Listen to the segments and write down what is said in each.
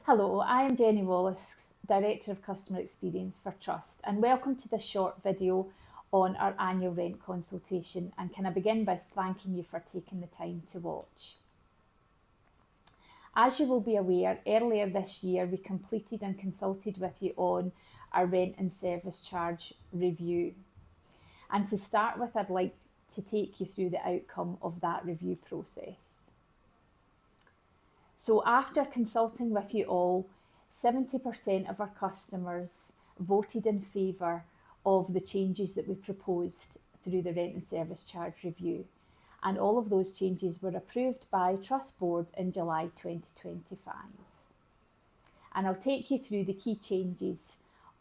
Hello, I am Jenny Wallace, Director of Customer Experience for Trust, and welcome to this short video on our annual rent consultation. And can I begin by thanking you for taking the time to watch? As you will be aware, earlier this year we completed and consulted with you on our rent and service charge review. And to start with, I'd like to take you through the outcome of that review process. So after consulting with you all, 70% of our customers voted in favour of the changes that we proposed through the rent and service charge review. And all of those changes were approved by Trust Board in July 2025. And I'll take you through the key changes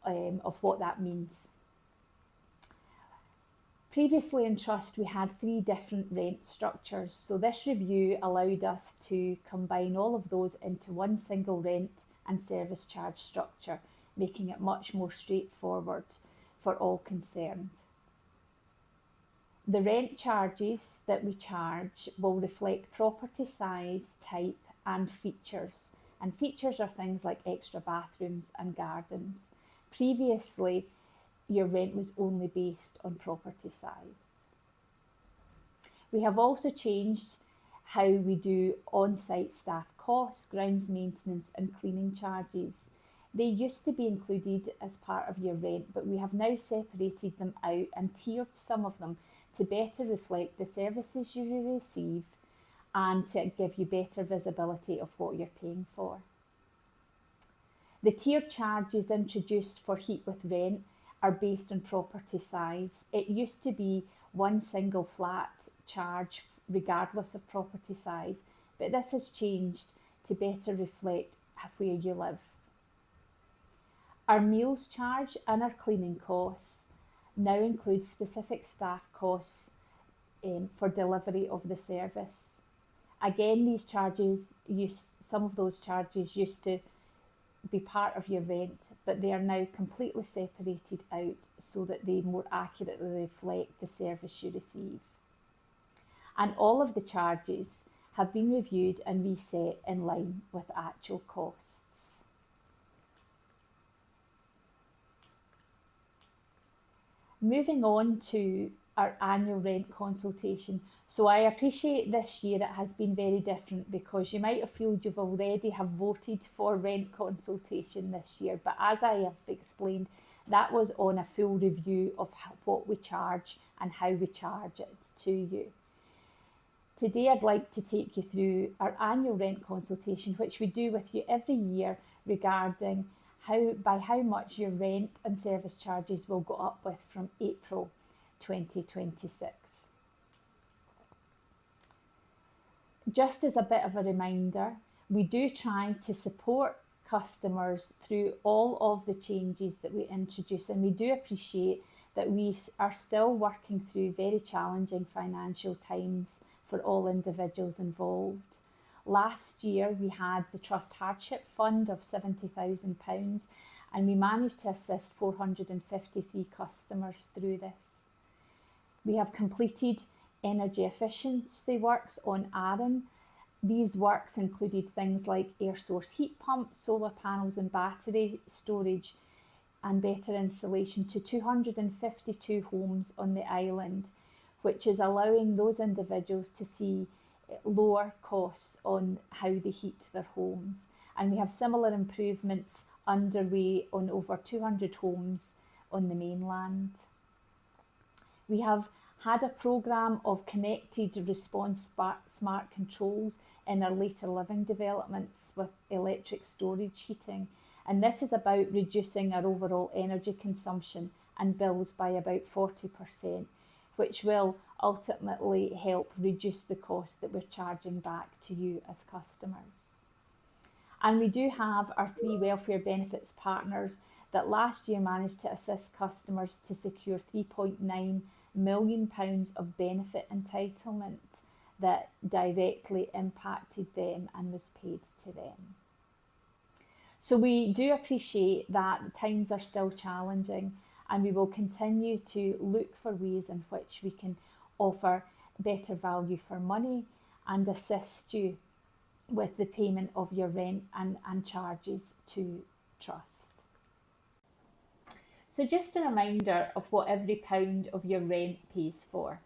of what that means. Previously in Trust, we had three different rent structures, so this review allowed us to combine all of those into one single rent and service charge structure, making it much more straightforward for all concerned. The rent charges that we charge will reflect property size, type and features. And features are things like extra bathrooms and gardens. Previously, your rent was only based on property size. We have also changed how we do on-site staff costs, grounds maintenance and cleaning charges. They used to be included as part of your rent, but we have now separated them out and tiered some of them to better reflect the services you receive and to give you better visibility of what you're paying for. The tiered charges introduced for heat with rent are based on property size. It used to be one single flat charge regardless of property size, but this has changed to better reflect where you live. Our meals charge and our cleaning costs now include specific staff costs for delivery of the service. Again, some of those charges used to be part of your rent, but they are now completely separated out so that they more accurately reflect the service you receive. And all of the charges have been reviewed and reset in line with actual costs. Moving on to our annual rent consultation. So I appreciate this year it has been very different because you might have felt you've already have voted for rent consultation this year, but as I have explained, that was on a full review of what we charge and how we charge it to you. Today I'd like to take you through our annual rent consultation, which we do with you every year regarding how much your rent and service charges will go up with from April 2026. Just as a bit of a reminder, we do try to support customers through all of the changes that we introduce, and we do appreciate that we are still working through very challenging financial times for all individuals involved. Last year we had the Trust Hardship Fund of £70,000 and we managed to assist 453 customers through this. We have completed energy efficiency works on Arran. These works included things like air source heat pumps, solar panels and battery storage and better insulation to 252 homes on the island, which is allowing those individuals to see lower costs on how they heat their homes. And we have similar improvements underway on over 200 homes on the mainland. We have had a programme of connected response smart controls in our later living developments with electric storage heating, and this is about reducing our overall energy consumption and bills by about 40%, which will ultimately help reduce the cost that we're charging back to you as customers. And we do have our three welfare benefits partners that last year managed to assist customers to secure £3.9 million of benefit entitlement that directly impacted them and was paid to them. So we do appreciate that times are still challenging, and we will continue to look for ways in which we can offer better value for money and assist you with the payment of your rent and charges to trust. So just a reminder of what every pound of your rent pays for.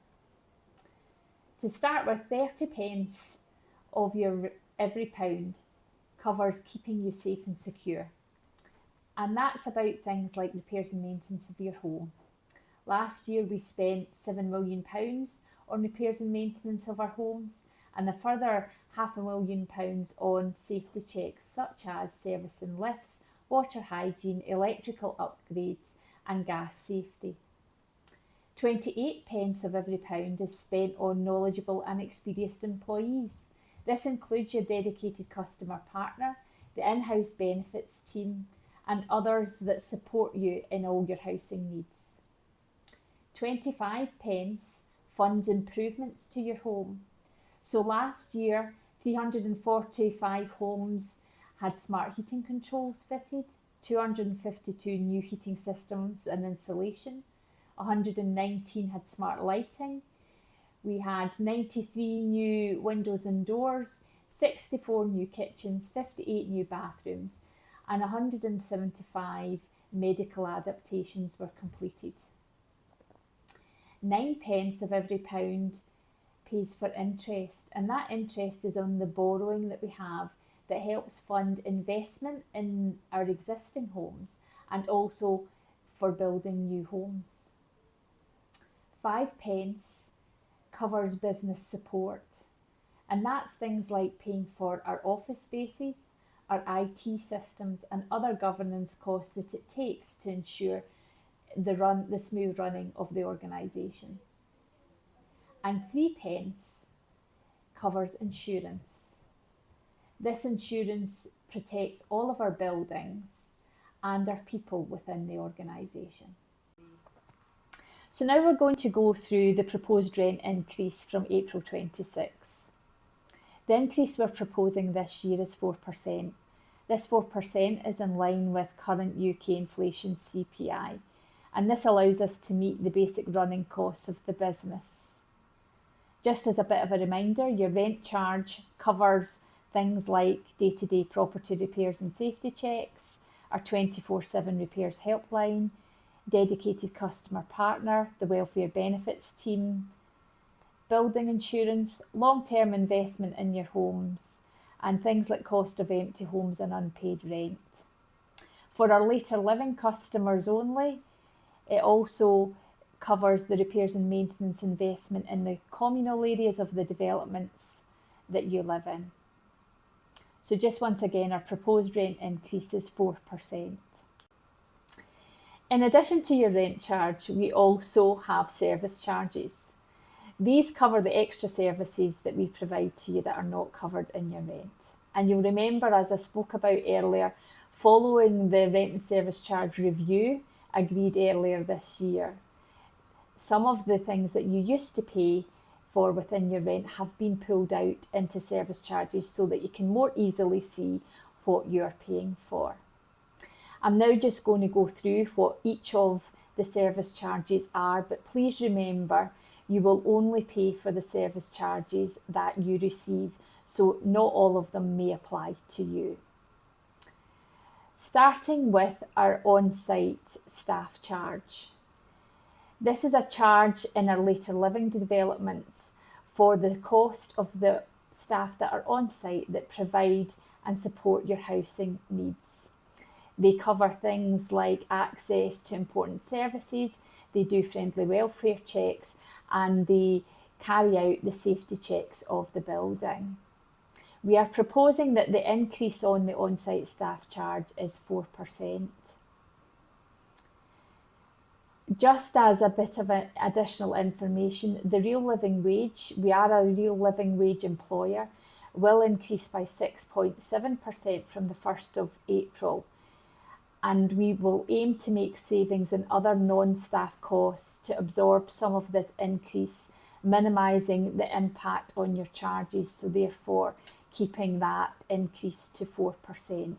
To start with, 30 pence of your every pound covers keeping you safe and secure. And that's about things like repairs and maintenance of your home. Last year we spent £7 million on repairs and maintenance of our homes, and a further £500,000 on safety checks such as servicing lifts, water hygiene, electrical upgrades and gas safety. 28 pence of every pound is spent on knowledgeable and experienced employees. This includes your dedicated customer partner, the in-house benefits team and others that support you in all your housing needs. 25 pence funds improvements to your home. So last year, 345 homes had smart heating controls fitted, 252 new heating systems and insulation, 119 had smart lighting. We had 93 new windows and doors, 64 new kitchens, 58 new bathrooms, and 175 medical adaptations were completed. 9 pence of every pound pays for interest, and that interest is on the borrowing that we have that helps fund investment in our existing homes and also for building new homes. 5 pence covers business support, and that's things like paying for our office spaces, our IT systems and other governance costs that it takes to ensure the smooth running of the organisation. And 3 pence covers insurance. This insurance protects all of our buildings and our people within the organisation. So now we're going to go through the proposed rent increase from April 26. The increase we're proposing this year is 4%. This 4% is in line with current UK inflation CPI, and this allows us to meet the basic running costs of the business. Just as a bit of a reminder, your rent charge covers things like day-to-day property repairs and safety checks, our 24/7 repairs helpline, dedicated customer partner, the welfare benefits team, building insurance, long-term investment in your homes, and things like cost of empty homes and unpaid rent. For our later living customers only, it also covers the repairs and maintenance investment in the communal areas of the developments that you live in. So just once again, our proposed rent increase is 4%. In addition to your rent charge, we also have service charges. These cover the extra services that we provide to you that are not covered in your rent. And you'll remember, as I spoke about earlier, following the rent and service charge review agreed earlier this year, some of the things that you used to pay for within your rent have been pulled out into service charges so that you can more easily see what you're paying for. I'm now just going to go through what each of the service charges are, but please remember you will only pay for the service charges that you receive, so not all of them may apply to you. Starting with our on-site staff charge. This is a charge in our later living developments for the cost of the staff that are on site that provide and support your housing needs. They cover things like access to important services, they do friendly welfare checks, and they carry out the safety checks of the building. We are proposing that the increase on the on-site staff charge is 4%. Just as a bit of additional information, the real living wage, we are a real living wage employer, will increase by 6.7% from the 1st of April. And we will aim to make savings in other non-staff costs to absorb some of this increase, minimising the impact on your charges, so therefore keeping that increase to 4%.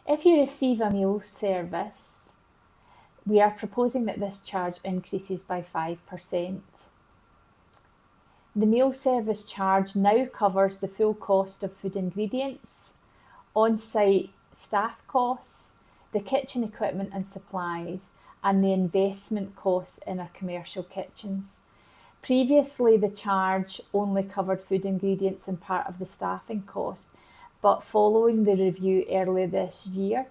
If you receive a meal service, we are proposing that this charge increases by 5%. The meal service charge now covers the full cost of food ingredients, on-site staff costs, the kitchen equipment and supplies, and the investment costs in our commercial kitchens. Previously, the charge only covered food ingredients and part of the staffing cost, but following the review earlier this year,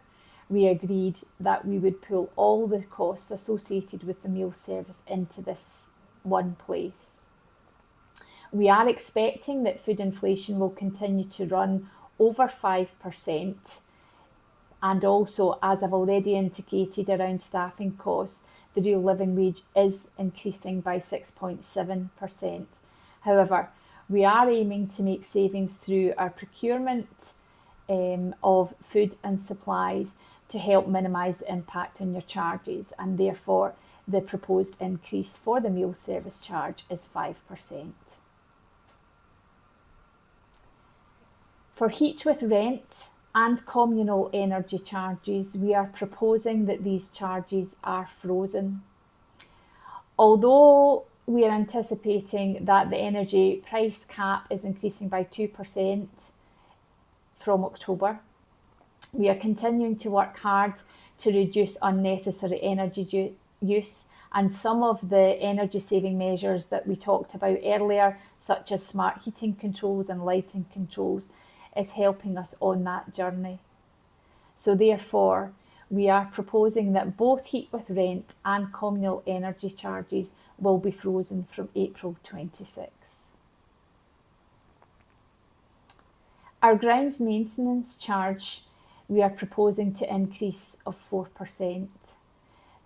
we agreed that we would pull all the costs associated with the meal service into this one place. We are expecting that food inflation will continue to run over 5%, and also, as I've already indicated around staffing costs, the real living wage is increasing by 6.7%. However, we are aiming to make savings through our procurement of food and supplies to help minimise the impact on your charges, and therefore the proposed increase for the meal service charge is 5%. For heat with rent and communal energy charges, we are proposing that these charges are frozen. Although we are anticipating that the energy price cap is increasing by 2% from October, we are continuing to work hard to reduce unnecessary energy use, and some of the energy saving measures that we talked about earlier, such as smart heating controls and lighting controls, is helping us on that journey. So therefore, we are proposing that both heat with rent and communal energy charges will be frozen from April 26. Our grounds maintenance charge we are proposing to increase of 4%.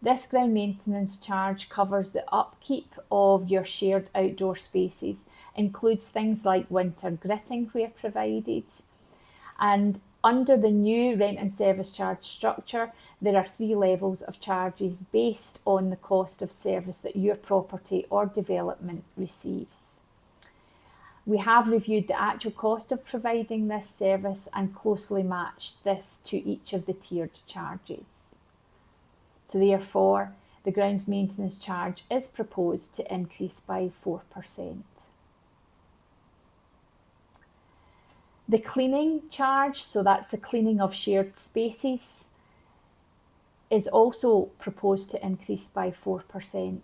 This ground maintenance charge covers the upkeep of your shared outdoor spaces, includes things like winter gritting where provided. And under the new rent and service charge structure, there are 3 levels of charges based on the cost of service that your property or development receives. We have reviewed the actual cost of providing this service and closely matched this to each of the tiered charges. So therefore, the grounds maintenance charge is proposed to increase by 4%. The cleaning charge, so that's the cleaning of shared spaces, is also proposed to increase by 4%.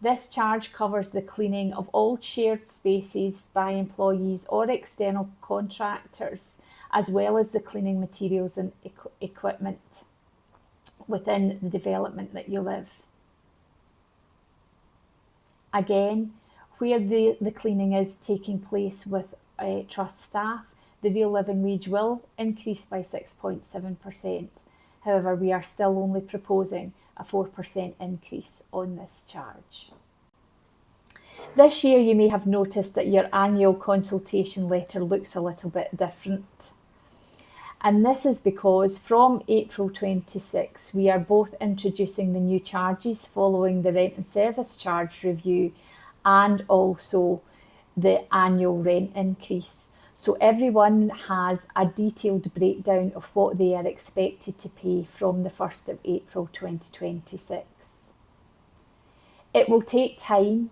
This charge covers the cleaning of all shared spaces by employees or external contractors, as well as the cleaning materials and equipment within the development that you live. Again, where the cleaning is taking place with trust staff, the real living wage will increase by 6.7%. However, we are still only proposing a 4% increase on this charge. This year you may have noticed that your annual consultation letter looks a little bit different. And this is because from April 26, we are both introducing the new charges following the rent and service charge review and also the annual rent increase. So everyone has a detailed breakdown of what they are expected to pay from the 1st of April 2026. It will take time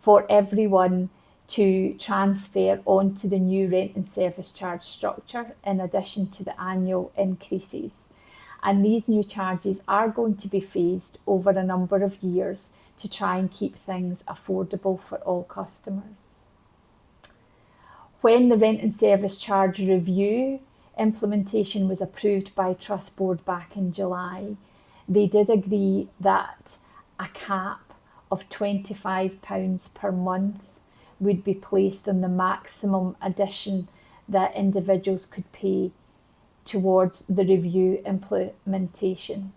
for everyone to transfer onto the new rent and service charge structure in addition to the annual increases. And these new charges are going to be phased over a number of years to try and keep things affordable for all customers. When the rent and service charge review implementation was approved by Trust Board back in July, they did agree that a cap of £25 per month would be placed on the maximum addition that individuals could pay towards the review implementation.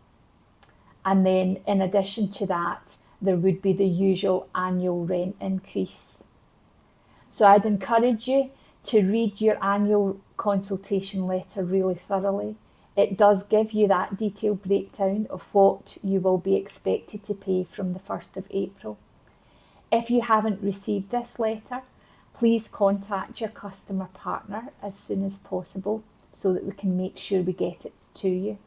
And then in addition to that, there would be the usual annual rent increase. So I'd encourage you to read your annual consultation letter really thoroughly. It does give you that detailed breakdown of what you will be expected to pay from the 1st of April. If you haven't received this letter, please contact your customer partner as soon as possible so that we can make sure we get it to you.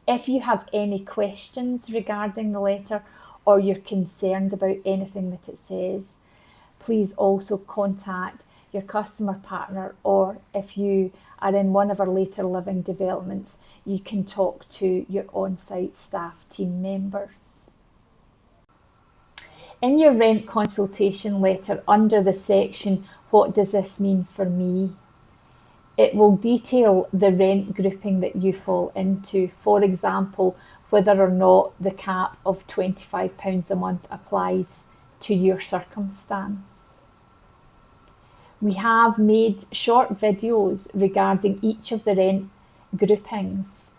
If you have any questions regarding the letter or you're concerned about anything that it says, please also contact your customer partner, or if you are in one of our later living developments, you can talk to your on-site staff team members. In your rent consultation letter, under the section, "What does this mean for me?" it will detail the rent grouping that you fall into. For example, whether or not the cap of £25 a month applies to your circumstance. We have made short videos regarding each of the rent groupings,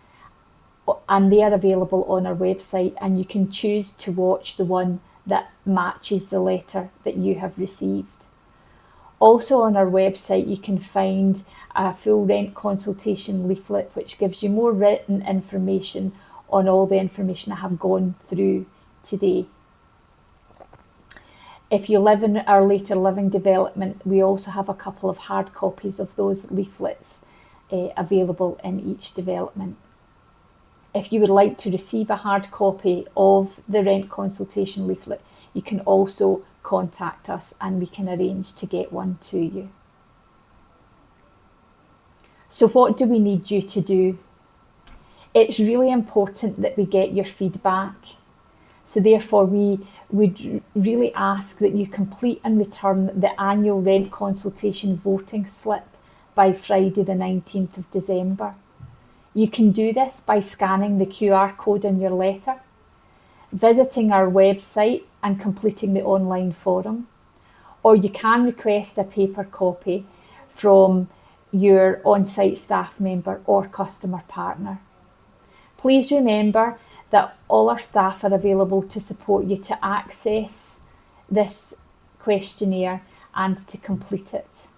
and they are available on our website, and you can choose to watch the one that matches the letter that you have received. Also on our website, you can find a full rent consultation leaflet, which gives you more written information on all the information I have gone through today. If you live in our later living development, we also have a couple of hard copies of those leaflets available in each development. If you would like to receive a hard copy of the rent consultation leaflet, you can also contact us and we can arrange to get one to you. So what do we need you to do? It's really important that we get your feedback. So therefore, we would really ask that you complete and return the annual rent consultation voting slip by Friday the 19th of December. You can do this by scanning the QR code in your letter, visiting our website and completing the online forum, or you can request a paper copy from your on-site staff member or customer partner. Please remember that all our staff are available to support you to access this questionnaire and to complete it.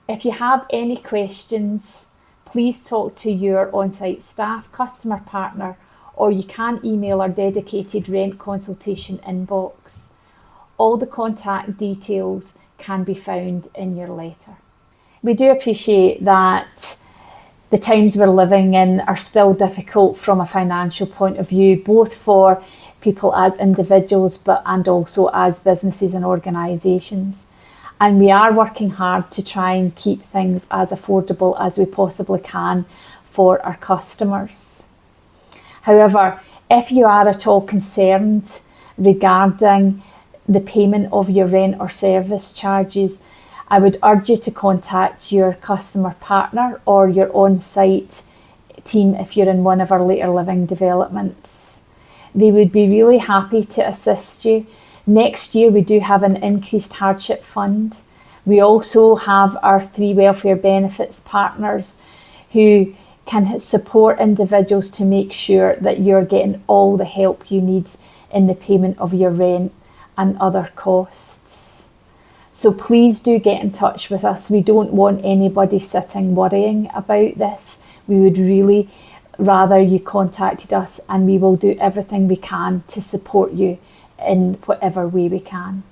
If you have any questions, please talk to your on-site staff, customer partner, or you can email our dedicated rent consultation inbox. All the contact details can be found in your letter. We do appreciate that the times we're living in are still difficult from a financial point of view, both for people as individuals and also as businesses and organisations. And we are working hard to try and keep things as affordable as we possibly can for our customers. However, if you are at all concerned regarding the payment of your rent or service charges, I would urge you to contact your customer partner or your on-site team if you're in one of our later living developments. They would be really happy to assist you. Next year we do have an increased hardship fund. We also have our 3 welfare benefits partners who can support individuals to make sure that you're getting all the help you need in the payment of your rent and other costs. So please do get in touch with us. We don't want anybody sitting worrying about this. We would really rather you contacted us, and we will do everything we can to support you in whatever way we can.